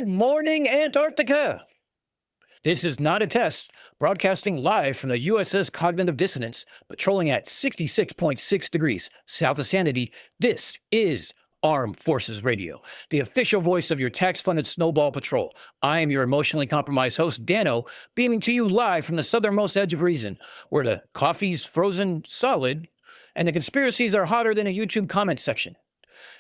Good morning, Antarctica. This is not a test, broadcasting live from the USS Cognitive Dissonance, patrolling at 66.6 degrees south of Sanity. This is Armed Forces Radio, the official voice of your tax-funded snowball patrol. I am your emotionally compromised host, Dano, beaming to you live from the southernmost edge of reason, where the coffee's frozen solid and the conspiracies are hotter than a YouTube comment section.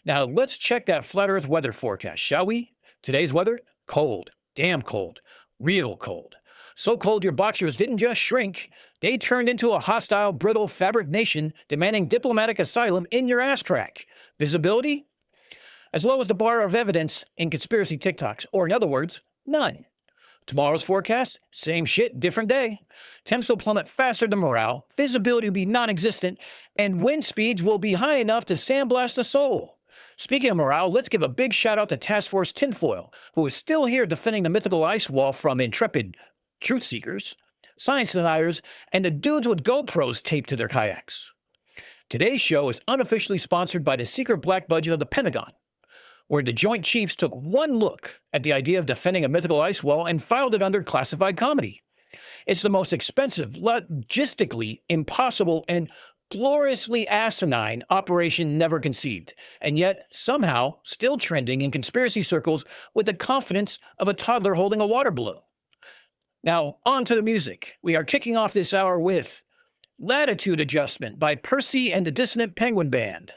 Now, let's check that flat Earth weather forecast, shall we? Today's weather? Cold. Damn cold. Real cold. So cold your boxers didn't just shrink. They turned into a hostile, brittle fabric nation demanding diplomatic asylum in your ass crack. Visibility? As low as the bar of evidence in conspiracy TikToks, or in other words, none. Tomorrow's forecast? Same shit, different day. Temps will plummet faster than morale, visibility will be non-existent, and wind speeds will be high enough to sandblast a soul. Speaking of morale, let's give a big shout out to Task Force Tinfoil, who is still here defending the mythical ice wall from intrepid truth seekers, science deniers, and the dudes with GoPros taped to their kayaks. Today's show is unofficially sponsored by the secret black budget of the Pentagon, where the Joint Chiefs took one look at the idea of defending a mythical ice wall and filed it under classified comedy. It's the most expensive, logistically impossible, and gloriously asinine operation never conceived, and yet somehow still trending in conspiracy circles with the confidence of a toddler holding a water balloon. Now, on to the music. We are kicking off this hour with Latitude Adjustment by Percy and the Dissonant Penguin Band.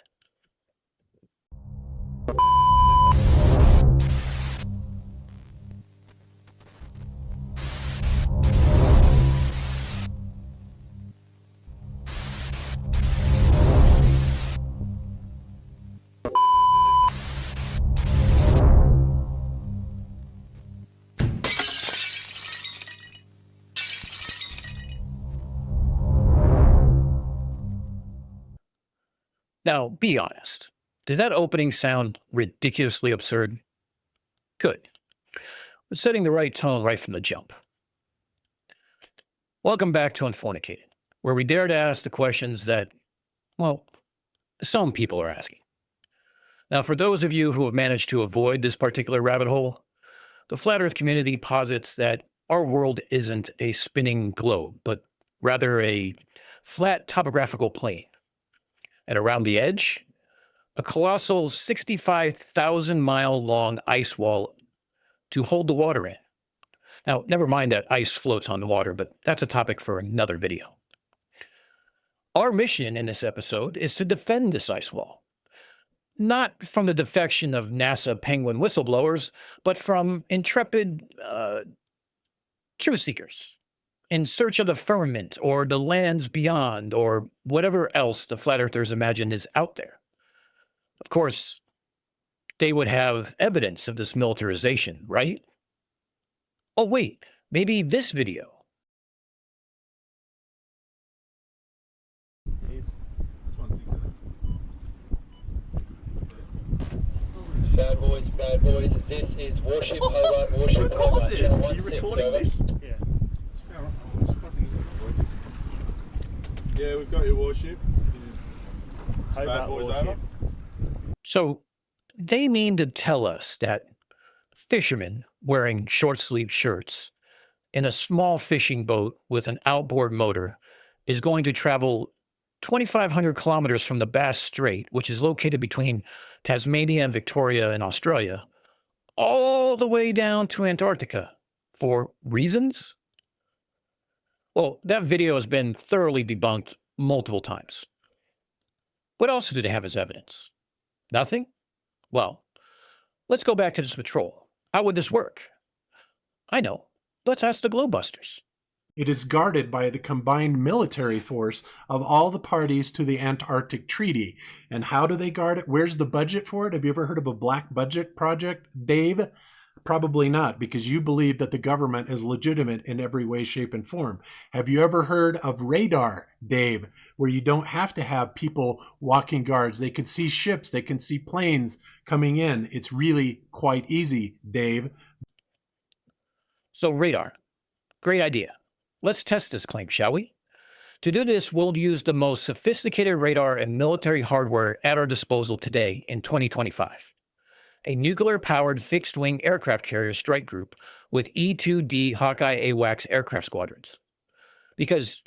Now, be honest. Did that opening sound ridiculously absurd? Good. We're setting the right tone right from the jump. Welcome back to Unfornicated, where we dare to ask the questions that, well, some people are asking. Now, for those of you who have managed to avoid this particular rabbit hole, the Flat Earth community posits that our world isn't a spinning globe, but rather a flat topographical plane. And around the edge, a colossal 65,000-mile-long ice wall to hold the water in. Now, never mind that ice floats on the water, but that's a topic for another video. Our mission in this episode is to defend this ice wall. Not from the defection of NASA penguin whistleblowers, but from intrepid truth seekers in search of the firmament or the lands beyond or whatever else the flat earthers imagine is out there. Of course, they would have evidence of this militarization, right? Oh, wait, maybe this video. Bad boys, this is Warship Hobart, Warship Hobart. Are you recording this? Yeah. Yeah, we've got your warship. Bad boys over. So they mean to tell us that fishermen wearing short-sleeved shirts in a small fishing boat with an outboard motor is going to travel 2,500 kilometers from the Bass Strait, which is located between Tasmania and Victoria in Australia, all the way down to Antarctica for reasons? Well, that video has been thoroughly debunked multiple times. What else do they have as evidence? Nothing? Well, let's go back to this patrol. How would this work? I know. Let's ask the Globebusters. It is guarded by the combined military force of all the parties to the Antarctic Treaty. And how do they guard it? Where's the budget for it? Have you ever heard of a black budget project, Dave? Probably not, because you believe that the government is legitimate in every way, shape, and form. Have you ever heard of radar, Dave, where you don't have to have people walking guards? They can see ships, they can see planes coming in. It's really quite easy, Dave. So radar, great idea. Let's test this claim, shall we? To do this, we'll use the most sophisticated radar and military hardware at our disposal today in 2025. a nuclear-powered fixed-wing aircraft carrier strike group with E-2D Hawkeye AWACS aircraft squadrons. Because,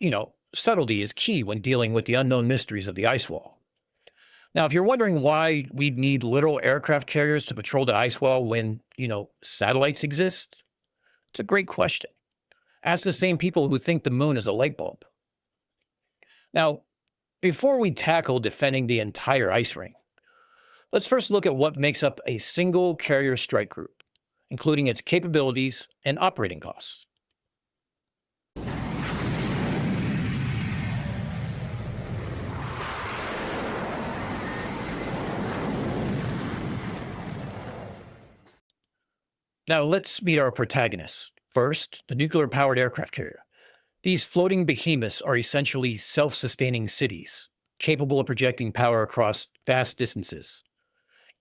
subtlety is key when dealing with the unknown mysteries of the ice wall. Now, if you're wondering why we'd need literal aircraft carriers to patrol the ice wall when, satellites exist, it's a great question. Ask the same people who think the moon is a light bulb. Now, before we tackle defending the entire ice ring, let's first look at what makes up a single carrier strike group, including its capabilities and operating costs. Now, let's meet our protagonists. First, the nuclear-powered aircraft carrier. These floating behemoths are essentially self-sustaining cities, capable of projecting power across vast distances.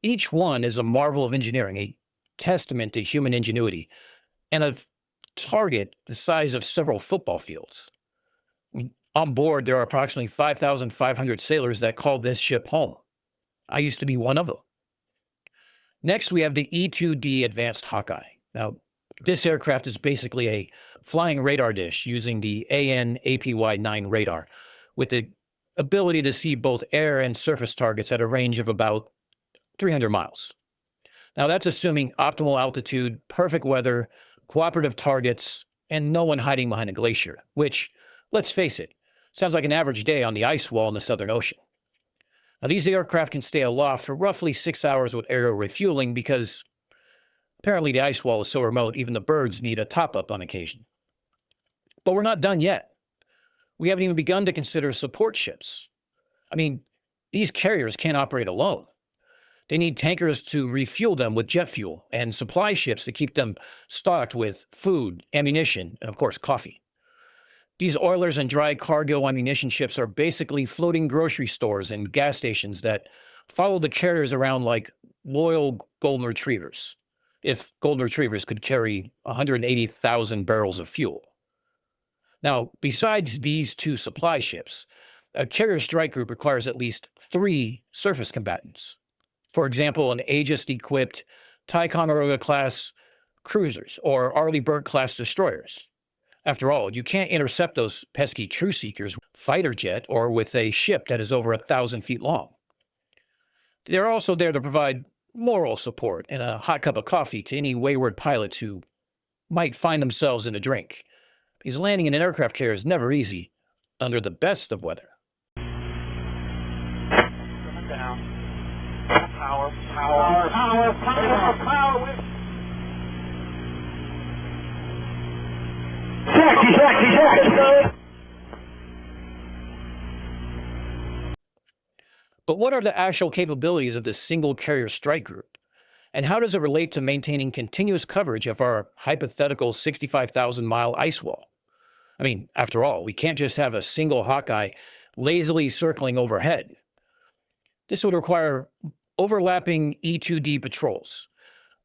Each one is a marvel of engineering, a testament to human ingenuity, and a target the size of several football fields. On board, there are approximately 5,500 sailors that call this ship home. I used to be one of them. Next, we have the E-2D Advanced Hawkeye. Now, this aircraft is basically a flying radar dish using the AN/APY-9 radar, with the ability to see both air and surface targets at a range of about 300 miles. Now, that's assuming optimal altitude, perfect weather, cooperative targets, and no one hiding behind a glacier, which, let's face it, sounds like an average day on the ice wall in the Southern Ocean. Now, these aircraft can stay aloft for roughly 6 hours with aerial refueling because apparently the ice wall is so remote, even the birds need a top-up on occasion. But we're not done yet. We haven't even begun to consider support ships. I mean, these carriers can't operate alone. They need tankers to refuel them with jet fuel and supply ships to keep them stocked with food, ammunition, and of course, coffee. These oilers and dry cargo ammunition ships are basically floating grocery stores and gas stations that follow the carriers around like loyal golden retrievers, if golden retrievers could carry 180,000 barrels of fuel. Now, besides these two supply ships, a carrier strike group requires at least 3 surface combatants. For example, an Aegis-equipped Ticonderoga-class cruisers or Arleigh Burke-class destroyers. After all, you can't intercept those pesky truth seekers with a fighter jet or with a ship that is over 1,000 feet long. They're also there to provide moral support and a hot cup of coffee to any wayward pilots who might find themselves in a drink. Because landing in an aircraft carrier is never easy under the best of weather. But what are the actual capabilities of this single carrier strike group? And how does it relate to maintaining continuous coverage of our hypothetical 65,000-mile ice wall? I mean, after all, we can't just have a single Hawkeye lazily circling overhead. This would require overlapping E-2D patrols,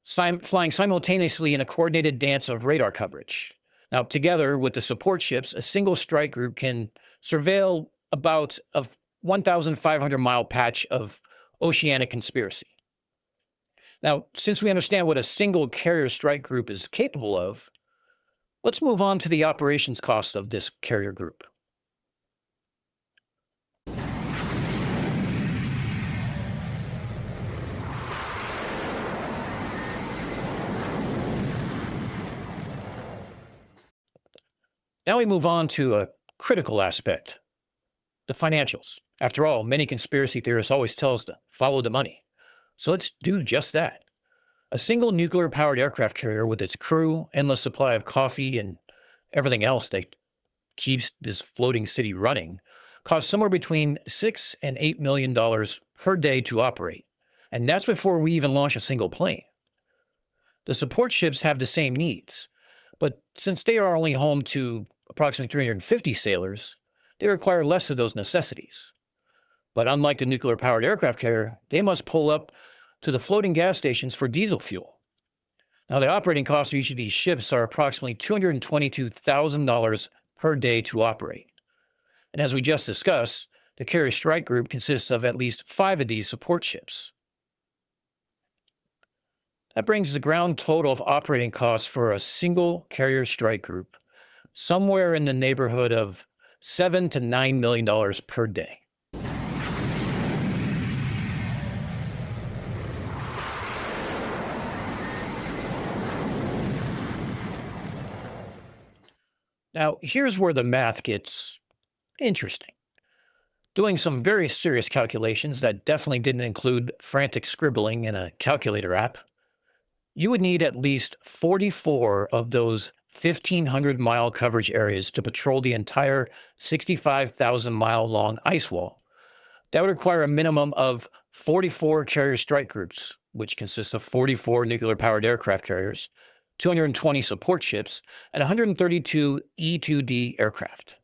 flying simultaneously in a coordinated dance of radar coverage. Now, together with the support ships, a single strike group can surveil about a 1,500-mile patch of oceanic conspiracy. Now, since we understand what a single carrier strike group is capable of, let's move on to the operations cost of this carrier group. Now we move on to a critical aspect, the financials. After all, many conspiracy theorists always tell us to follow the money. So let's do just that. A single nuclear-powered aircraft carrier with its crew, endless supply of coffee, and everything else that keeps this floating city running costs somewhere between $6 and $8 million per day to operate. And that's before we even launch a single plane. The support ships have the same needs, but since they are only home to approximately 350 sailors, they require less of those necessities. But unlike the nuclear-powered aircraft carrier, they must pull up to the floating gas stations for diesel fuel. Now, the operating costs of each of these ships are approximately $222,000 per day to operate. And as we just discussed, the carrier strike group consists of at least 5 of these support ships. That brings the ground total of operating costs for a single carrier strike group somewhere in the neighborhood of $7 to $9 million per day. Now, here's where the math gets interesting. Doing some very serious calculations that definitely didn't include frantic scribbling in a calculator app, you would need at least 44 of those 1,500-mile coverage areas to patrol the entire 65,000-mile long ice wall. That would require a minimum of 44 carrier strike groups, which consists of 44 nuclear-powered aircraft carriers, 220 support ships, and 132 E-2D aircraft.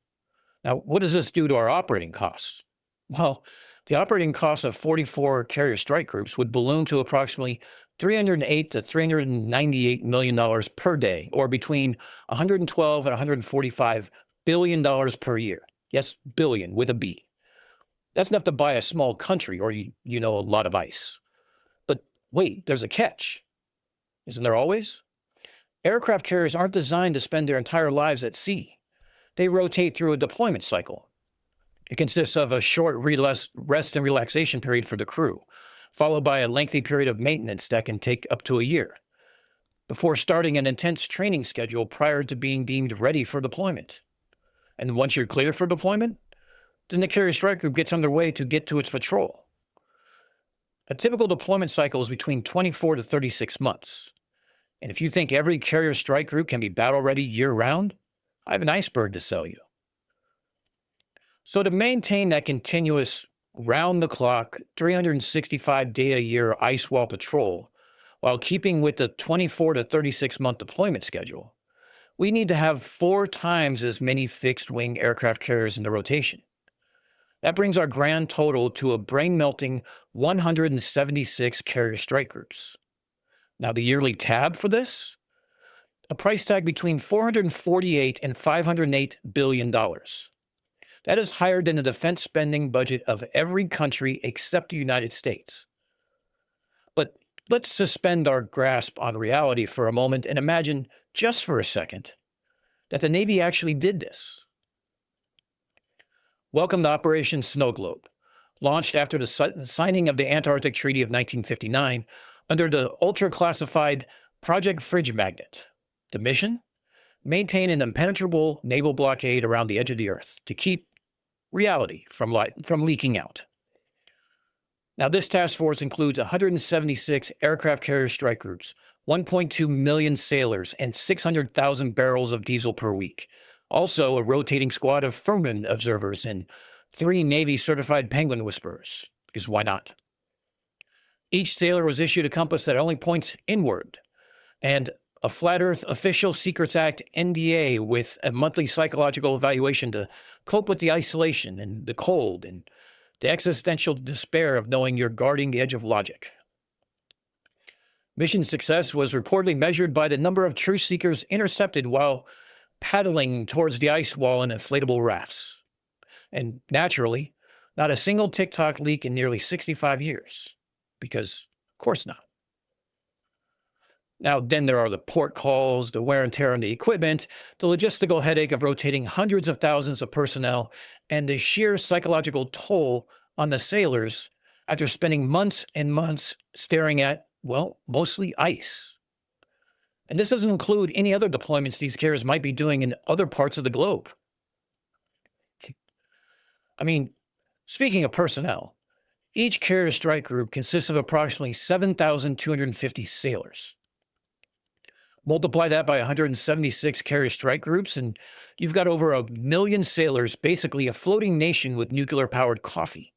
Now, what does this do to our operating costs? Well, the operating costs of 44 carrier strike groups would balloon to approximately $308 to $398 million per day, or between $112 and $145 billion per year. Yes, billion with a B. That's enough to buy a small country or, a lot of ice. But wait, there's a catch. Isn't there always? Aircraft carriers aren't designed to spend their entire lives at sea. They rotate through a deployment cycle. It consists of a short rest and relaxation period for the crew, followed by a lengthy period of maintenance that can take up to a year, before starting an intense training schedule prior to being deemed ready for deployment. And once you're clear for deployment, then the carrier strike group gets underway to get to its patrol. A typical deployment cycle is between 24 to 36 months. And if you think every carrier strike group can be battle ready year-round, I have an iceberg to sell you. So to maintain that continuous, round-the-clock, 365-day-a-year ice wall patrol, while keeping with the 24 to 36-month deployment schedule, we need to have 4 times as many fixed-wing aircraft carriers in the rotation. That brings our grand total to a brain-melting 176 carrier strike groups. Now, the yearly tab for this? A price tag between $448 and $508 billion. That is higher than the defense spending budget of every country except the United States. But let's suspend our grasp on reality for a moment and imagine, just for a second, that the Navy actually did this. Welcome to Operation Snow Globe, launched after the signing of the Antarctic Treaty of 1959 under the ultra-classified Project Fridge Magnet. The mission? Maintain an impenetrable naval blockade around the edge of the Earth to keep reality from leaking out. Now, this task force includes 176 aircraft carrier strike groups, 1.2 million sailors, and 600,000 barrels of diesel per week. Also, a rotating squad of firmament observers and 3 Navy-certified penguin whisperers, because why not? Each sailor was issued a compass that only points inward, and a Flat Earth Official Secrets Act NDA with a monthly psychological evaluation to cope with the isolation and the cold and the existential despair of knowing you're guarding the edge of logic. Mission success was reportedly measured by the number of truth seekers intercepted while paddling towards the ice wall in inflatable rafts. And naturally, not a single TikTok leak in nearly 65 years. Because, of course not. Now, then there are the port calls, the wear and tear on the equipment, the logistical headache of rotating hundreds of thousands of personnel, and the sheer psychological toll on the sailors after spending months and months staring at, well, mostly ice. And this doesn't include any other deployments these carriers might be doing in other parts of the globe. I mean, speaking of personnel, each carrier strike group consists of approximately 7,250 sailors. Multiply that by 176 carrier strike groups, and you've got over 1 million sailors, basically a floating nation with nuclear-powered coffee.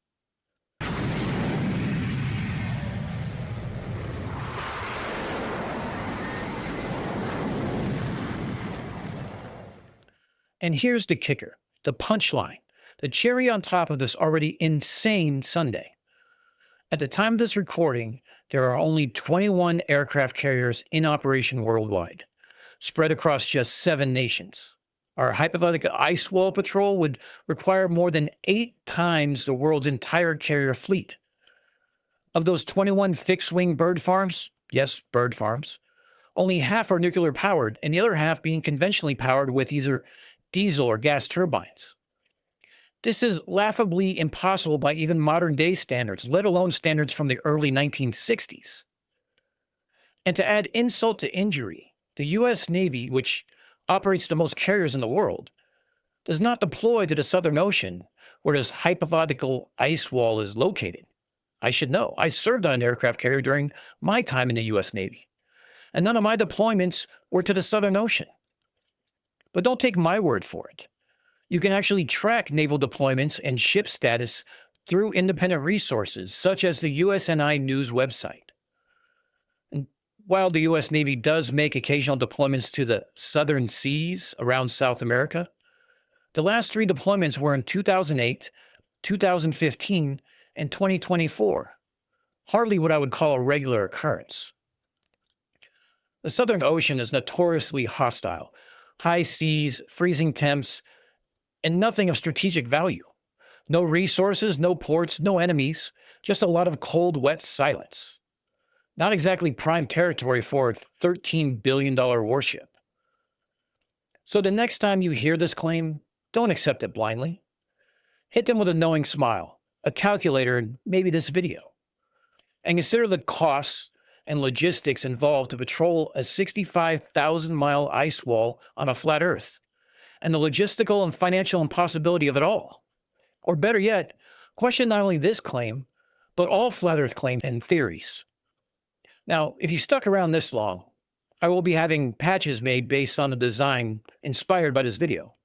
And here's the kicker, the punchline, the cherry on top of this already insane Sunday. At the time of this recording, there are only 21 aircraft carriers in operation worldwide, spread across just 7 nations. Our hypothetical ice wall patrol would require more than 8 times the world's entire carrier fleet. Of those 21 fixed-wing bird farms, Yes, bird farms. Only half are nuclear powered, and the other half being conventionally powered with either diesel or gas turbines. This is laughably impossible by even modern day standards, let alone standards from the early 1960s. And to add insult to injury, the US Navy, which operates the most carriers in the world, does not deploy to the Southern Ocean, where this hypothetical ice wall is located. I should know. I served on an aircraft carrier during my time in the US Navy, and none of my deployments were to the Southern Ocean. But don't take my word for it. You can actually track naval deployments and ship status through independent resources, such as the USNI News website. And while the US Navy does make occasional deployments to the southern seas around South America, the last 3 deployments were in 2008, 2015, and 2024. Hardly what I would call a regular occurrence. The Southern Ocean is notoriously hostile. High seas, freezing temps, and nothing of strategic value. No resources, no ports, no enemies, just a lot of cold, wet silence. Not exactly prime territory for a $13 billion warship. So the next time you hear this claim, don't accept it blindly. Hit them with a knowing smile, a calculator, and maybe this video. And consider the costs and logistics involved to patrol a 65,000-mile ice wall on a flat Earth, and the logistical and financial impossibility of it all. Or better yet, question not only this claim, but all flat Earth claims and theories. Now, if you stuck around this long, I will be having patches made based on a design inspired by this video.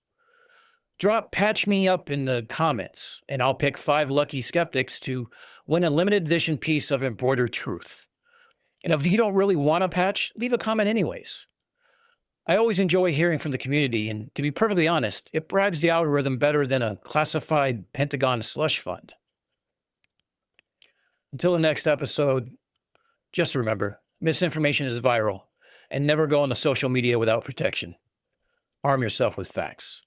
Drop Patch Me Up in the comments, and I'll pick 5 lucky skeptics to win a limited edition piece of embroidered truth. And if you don't really want a patch, leave a comment anyways. I always enjoy hearing from the community, and to be perfectly honest, it bribes the algorithm better than a classified Pentagon slush fund. Until the next episode, just remember, misinformation is viral, and never go on the social media without protection. Arm yourself with facts.